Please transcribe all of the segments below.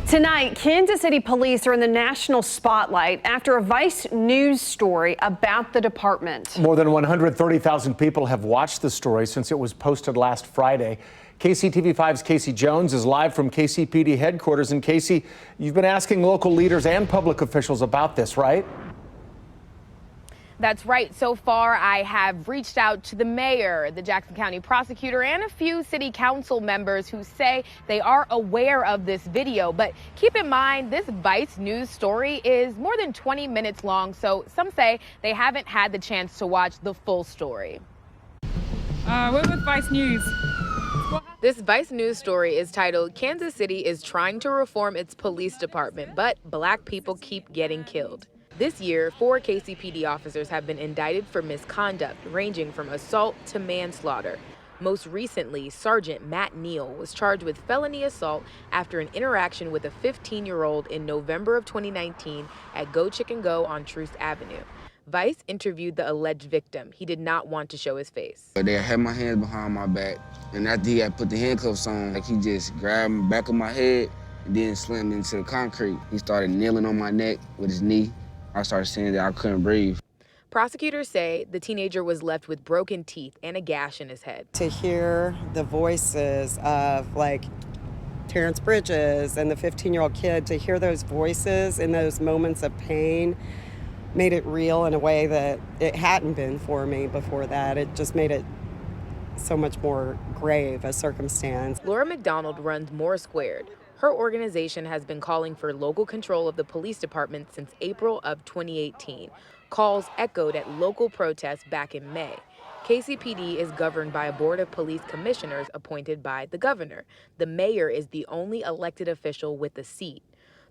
Tonight, Kansas City police are in the national spotlight after a Vice News story about the department. More than 130,000 people have watched the story since it was posted last Friday. KCTV5's Casey Jones is live from KCPD headquarters. And Casey, you've been asking local leaders and public officials about this, right? That's right. So far, I have reached out to the mayor, the Jackson County prosecutor, and a few city council members who say they are aware of this video. But keep in mind, this Vice News story is more than 20 minutes long, so some say they haven't had the chance to watch the full story. We're with Vice News. This Vice News story is titled, "Kansas City is trying to reform its police department, but black people keep getting killed." This year, 4 KCPD officers have been indicted for misconduct, ranging from assault to manslaughter. Most recently, Sergeant Matt Neal was charged with felony assault after an interaction with a 15-year-old in November of 2019 at Go Chicken Go on Truce Avenue. Vice interviewed the alleged victim. He did not want to show his face. They had my hands behind my back, and after he had put the handcuffs on, he just grabbed the back of my head and then slammed into the concrete. He started kneeling on my neck with his knee. I started saying that I couldn't breathe. Prosecutors say the teenager was left with broken teeth and a gash in his head. To hear the voices of Terrence Bridges and the 15-year-old kid, to hear those voices in those moments of pain made it real in a way that it hadn't been for me before that. It just made it so much more grave a circumstance. Laura McDonald runs More Squared. Her organization has been calling for local control of the police department since April of 2018. Calls echoed at local protests back in May. KCPD is governed by a board of police commissioners appointed by the governor. The mayor is the only elected official with a seat.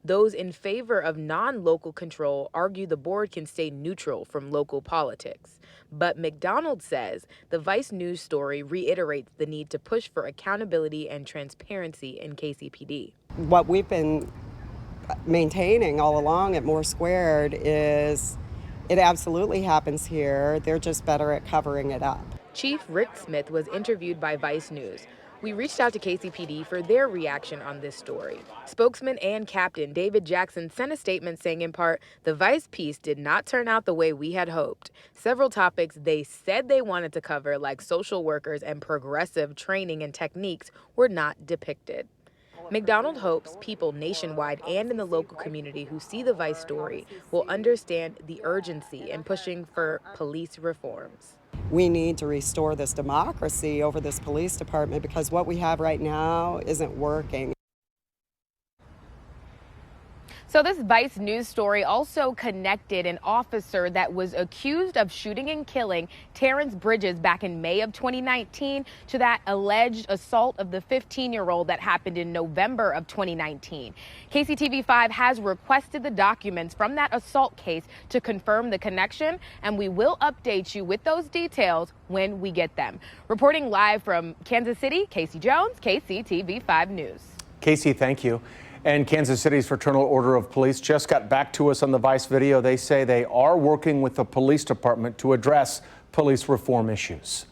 Those in favor of non-local control argue the board can stay neutral from local politics. But McDonald says the Vice News story reiterates the need to push for accountability and transparency in KCPD. What we've been maintaining all along at More Squared is it absolutely happens here. They're just better at covering it up. Chief Rick Smith was interviewed by Vice News. We reached out to KCPD for their reaction on this story. Spokesman and Captain David Jackson sent a statement saying, in part, the Vice piece did not turn out the way we had hoped. Several topics they said they wanted to cover, like social workers and progressive training and techniques, were not depicted. McDonald hopes people nationwide and in the local community who see the Vice story will understand the urgency in pushing for police reforms. We need to restore this democracy over this police department because what we have right now isn't working. So this Vice News story also connected an officer that was accused of shooting and killing Terrence Bridges back in May of 2019 to that alleged assault of the 15-year-old that happened in November of 2019. KCTV5 has requested the documents from that assault case to confirm the connection, and we will update you with those details when we get them. Reporting live from Kansas City, Casey Jones, KCTV5 News. Casey, thank you. And Kansas City's Fraternal Order of Police just got back to us on the Vice video. They say they are working with the police department to address police reform issues.